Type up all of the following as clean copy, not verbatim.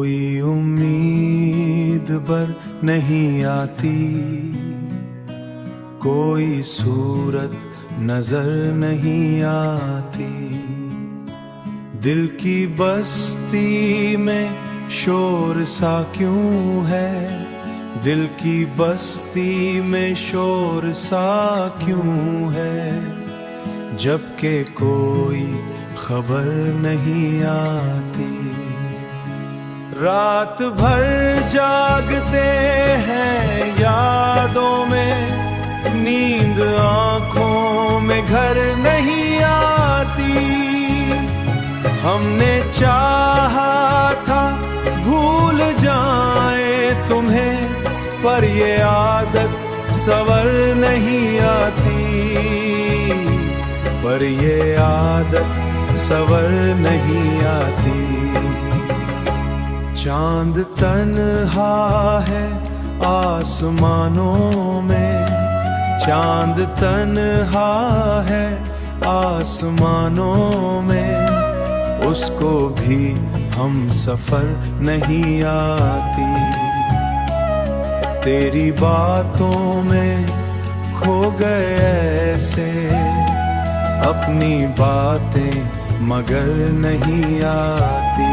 कोई उम्मीद बर नहीं आती, कोई सूरत नजर नहीं आती। दिल की बस्ती में शोर सा क्यों है, दिल की बस्ती में शोर सा क्यों है, जबकि कोई खबर नहीं आती। रात भर जागते हैं यादों में, नींद आंखों में घर नहीं आती। हमने चाहा था भूल जाए तुम्हें, पर ये आदत सवर नहीं आती, पर ये आदत सवर नहीं आती। चांद तन्हा है आसमानों में, चांद तन्हा है आसमानों में, उसको भी हम सफर नहीं आती। तेरी बातों में खो गए ऐसे, अपनी बातें मगर नहीं आती।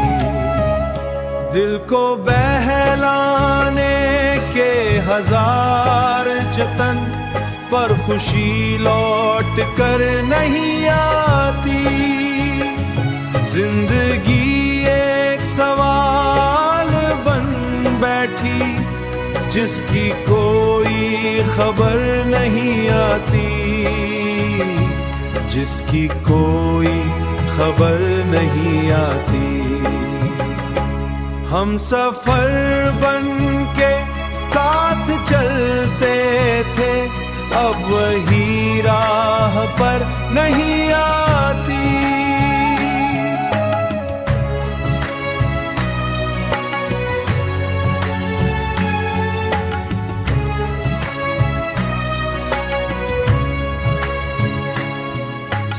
दिल को बहलाने के हजार जतन, पर खुशी लौट कर नहीं आती। जिंदगी एक सवाल बन बैठी, जिसकी कोई खबर नहीं आती, जिसकी कोई खबर नहीं आती। हम सफर बन के साथ चलते थे, अब वही राह पर नहीं आती।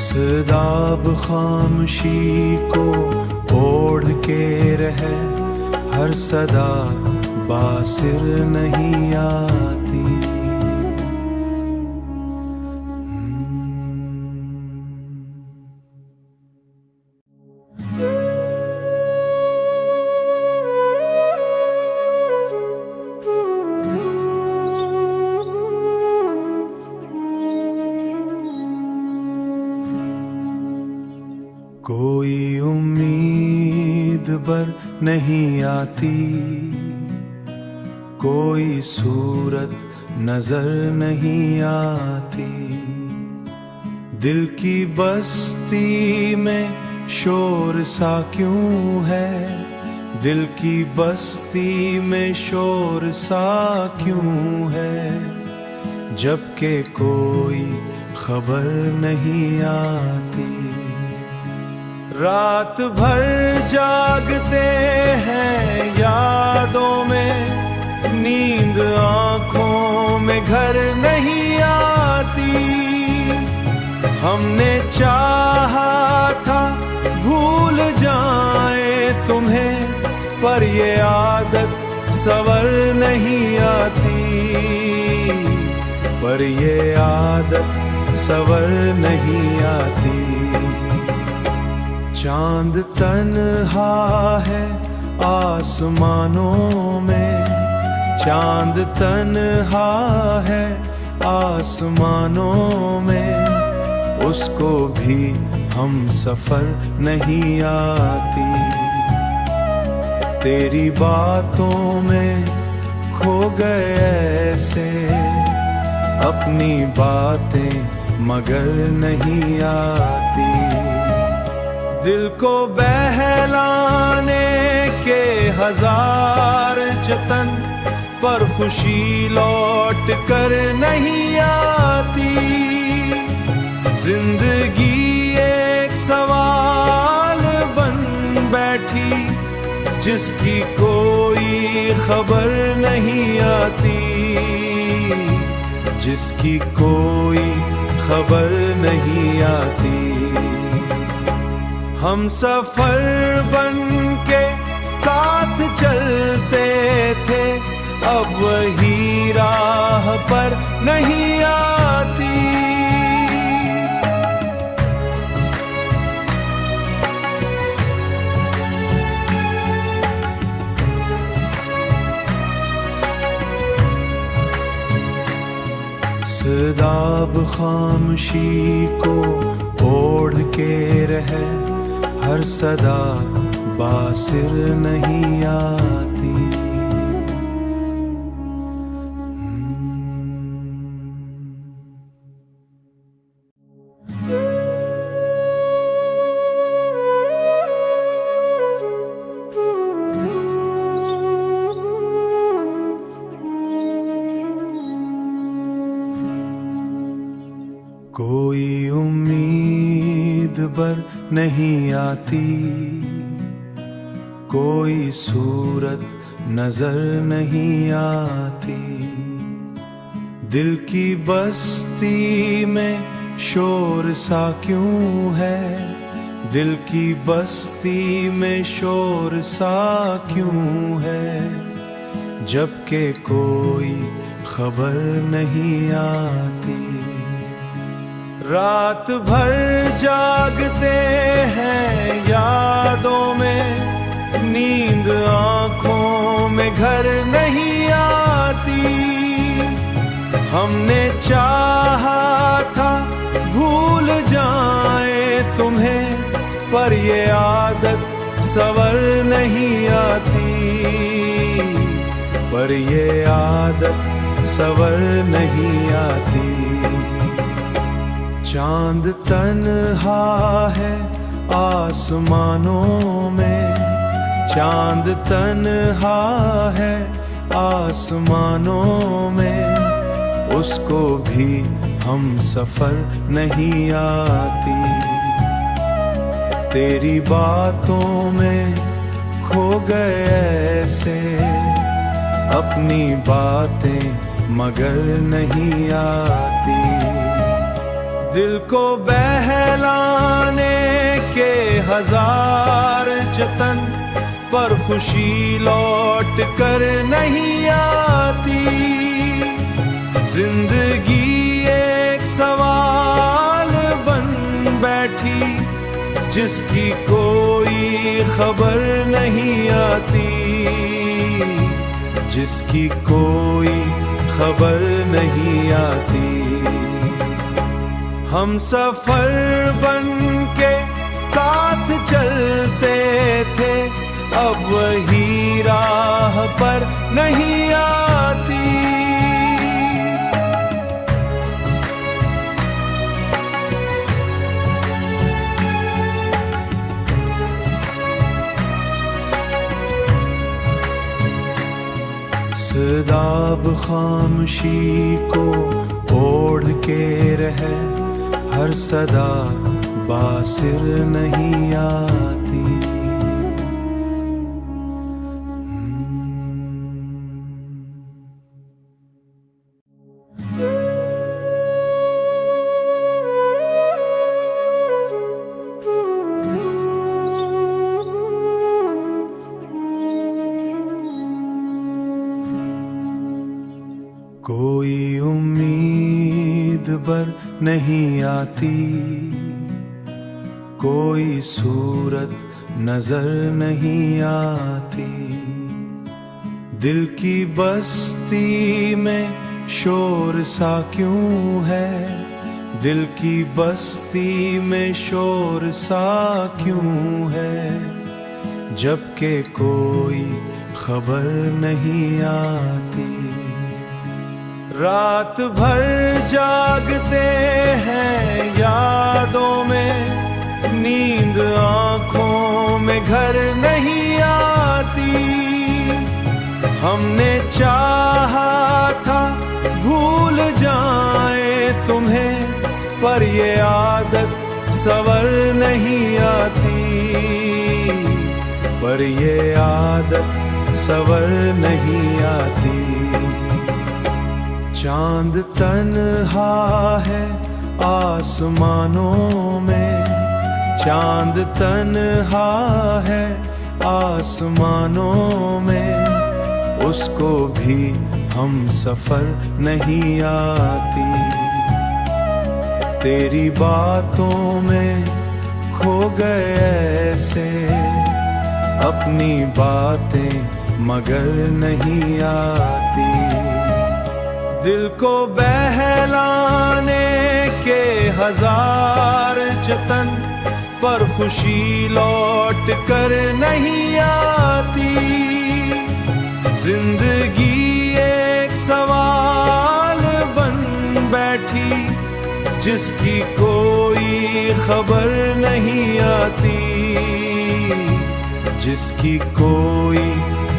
सदाब खामोशी को ओढ़ के रहे, हर सदा बासिर नहीं आती। कोई उम्मीद बर नहीं आती, कोई सूरत नजर नहीं आती। दिल की बस्ती में शोर सा क्यों है, दिल की बस्ती में शोर सा क्यों है, जबकि कोई खबर नहीं आती। रात भर जागते हैं यादों में, नींद आंखों में घर नहीं आती। हमने चाहा था भूल जाए तुम्हें, पर ये आदत सवर नहीं आती, पर ये आदत सवर नहीं आती। चांद तन्हा है आसमानों में, चांद तन्हा है आसमानों में, उसको भी हम सफर नहीं आती। तेरी बातों में खो गए ऐसे, अपनी बातें मगर नहीं आती। दिल को बहलाने के हजार जतन, पर खुशी लौट कर नहीं आती। जिंदगी एक सवाल बन बैठी, जिसकी कोई खबर नहीं आती, जिसकी कोई खबर नहीं आती। हम सफर बन के साथ चल अब वही राह पर नहीं आती। सदाब खामोशी को ओढ़ के रहे, हर सदा बासिर नहीं आती। कोई उम्मीद बर नहीं आती, कोई सूरत नजर नहीं आती। दिल की बस्ती में शोर सा क्यों है, दिल की बस्ती में शोर सा क्यों है, जबकि कोई खबर नहीं आती। रात भर जागते हैं यादों में, नींद आंखों में घर नहीं आती। हमने चाहा था भूल जाए तुम्हें, पर ये आदत सवर नहीं आती, पर ये आदत सवर नहीं आती। चांद तन्हा है आसमानों में, चांद तन्हा है आसमानों में, उसको भी हम सफर नहीं आती। तेरी बातों में खो गए ऐसे, अपनी बातें मगर नहीं आती। दिल को बहलाने के हजार जतन, पर खुशी लौट कर नहीं आती। जिंदगी एक सवाल बन बैठी, जिसकी कोई खबर नहीं आती, जिसकी कोई खबर नहीं आती। हम सफर बन के साथ चलते थे, अब वही राह पर नहीं आती। सदाब खामोशी को ओढ़ के रहे, हर सदा बासिर नहीं आती। कोई उम्मीद बर नहीं आती, कोई सूरत नजर नहीं आती। दिल की बस्ती में शोर सा क्यों है, दिल की बस्ती में शोर सा क्यों है, जबकि कोई खबर नहीं आती। रात भर जागते हैं यादों में, नींद आंखों में घर नहीं आती। हमने चाहा था भूल जाए तुम्हें, पर ये आदत सवर नहीं आती, पर ये आदत सवर नहीं आती। चांद तन्हा है आसमानों में, चांद तन्हा है आसमानों में, उसको भी हम सफर नहीं आती। तेरी बातों में खो गए ऐसे, अपनी बातें मगर नहीं आती। दिल को बहलाने के हजार जतन, पर खुशी लौट कर नहीं आती। जिंदगी एक सवाल बन बैठी, जिसकी कोई खबर नहीं आती, जिसकी कोई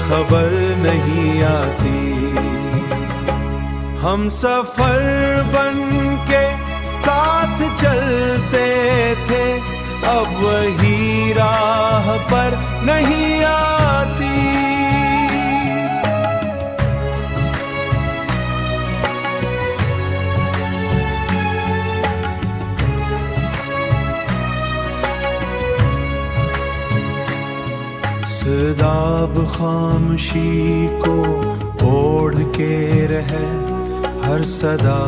खबर नहीं आती। हम सफर बन के साथ चलते थे, अब वही राह पर नहीं आती। सदाब खामोशी को ओढ़ के रहे, हर सदा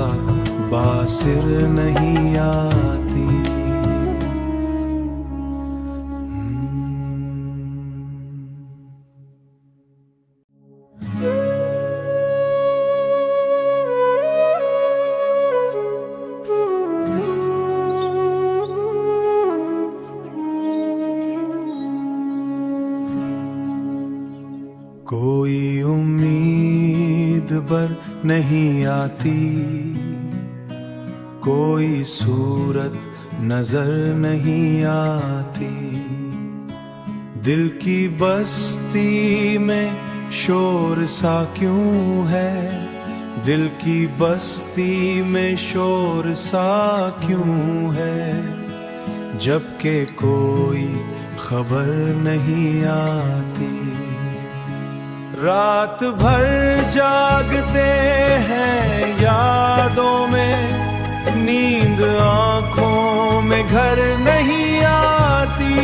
बासिर नहीं आती। कोई उम्मीद बर नहीं आती, कोई सूरत नजर नहीं आती। दिल की बस्ती में शोर सा क्यों है, दिल की बस्ती में शोर सा क्यों है, जबकि कोई खबर नहीं आती। रात भर जागते हैं यादों में, नींद आंखों में घर नहीं आती।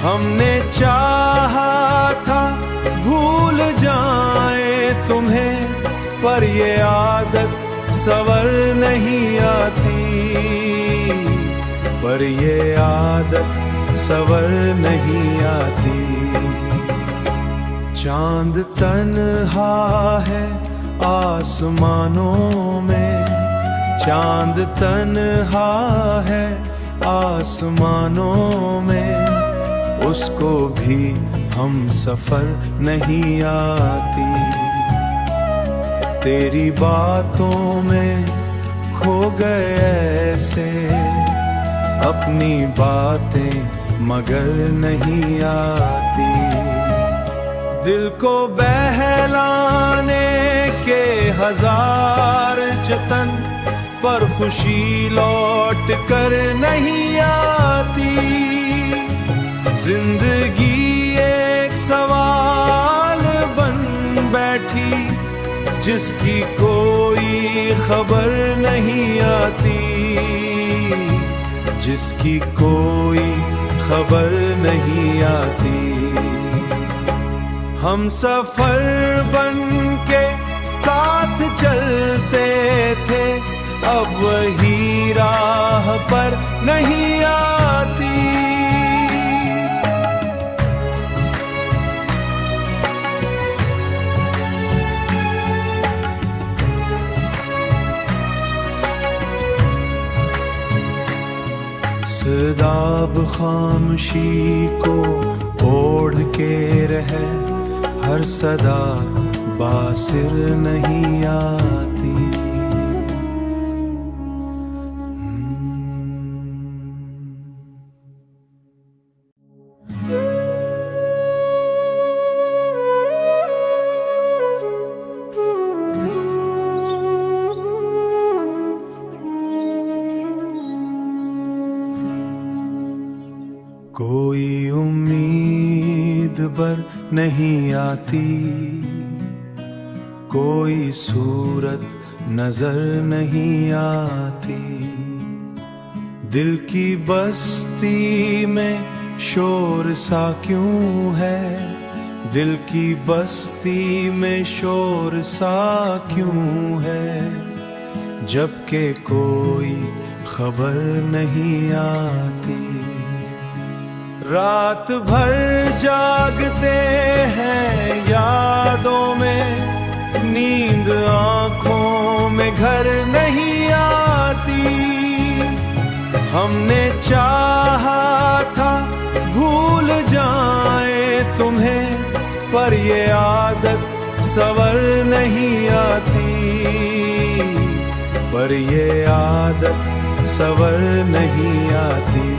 हमने चाहा था भूल जाए तुम्हें, पर ये आदत सवर नहीं आती, पर ये आदत सवर नहीं आती। चांद तन्हा है आसमानों में, चांद तन्हा है आसमानों में, उसको भी हम सफर नहीं आती। तेरी बातों में खो गए ऐसे, अपनी बातें मगर नहीं आती। दिल को बहलाने के हजार जतन, पर खुशी लौट कर नहीं आती। जिंदगी एक सवाल बन बैठी, जिसकी कोई खबर नहीं आती, जिसकी कोई खबर नहीं आती। हम सफर बन के साथ चलते थे, अब वही राह पर नहीं आती। सदाब खामोशी को ओढ़ के रहे, हर सदा बासिर नहीं आती। कोई उम्मीद बर नहीं आती, कोई सूरत नजर नहीं आती। दिल की बस्ती में शोर सा क्यों है, दिल की बस्ती में शोर सा क्यों है, जबकि कोई खबर नहीं आती। रात भर जागते हैं यादों में, नींद आंखों में घर नहीं आती। हमने चाहा था भूल जाए तुम्हें, पर ये आदत सवर नहीं आती, पर ये आदत सवर नहीं आती।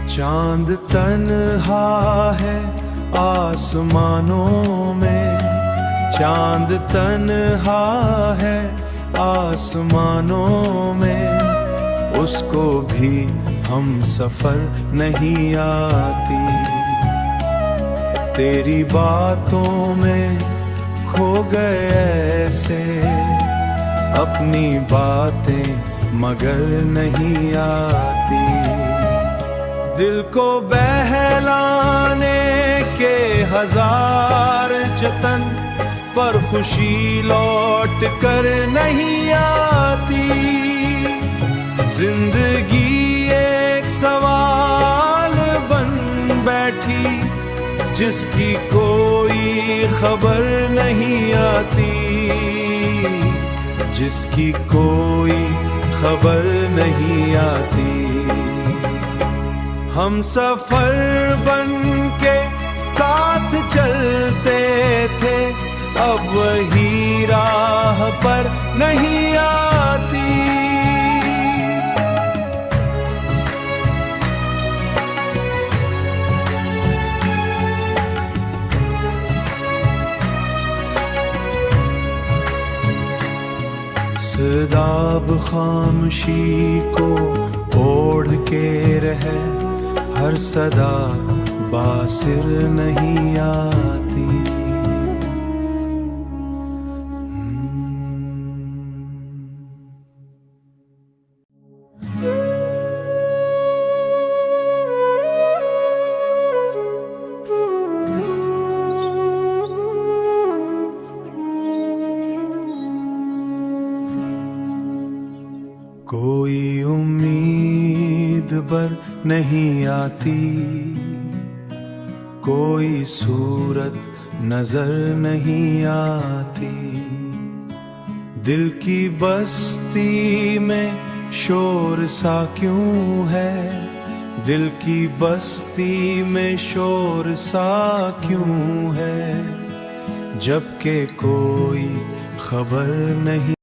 चांद तन्हा है आसमानों में, चांद तन्हा है आसमानों में, उसको भी हम सफर नहीं आती। तेरी बातों में खो गए ऐसे, अपनी बातें मगर नहीं आती। दिल को बहलाने के हजार जतन, पर खुशी लौट कर नहीं आती। जिंदगी एक सवाल बन बैठी, जिसकी कोई खबर नहीं आती, जिसकी कोई खबर नहीं आती। हम सफर बन के साथ चलते थे, अब वही राह पर नहीं आती। सदाब खामोशी को ओढ़ के रहे, हर सदा बासिर नहीं आती। कोई उम्मीद बर नहीं आती, कोई सूरत नजर नहीं आती। दिल की बस्ती में शोर सा क्यों है, दिल की बस्ती में शोर सा क्यों है, जबकि कोई खबर नहीं।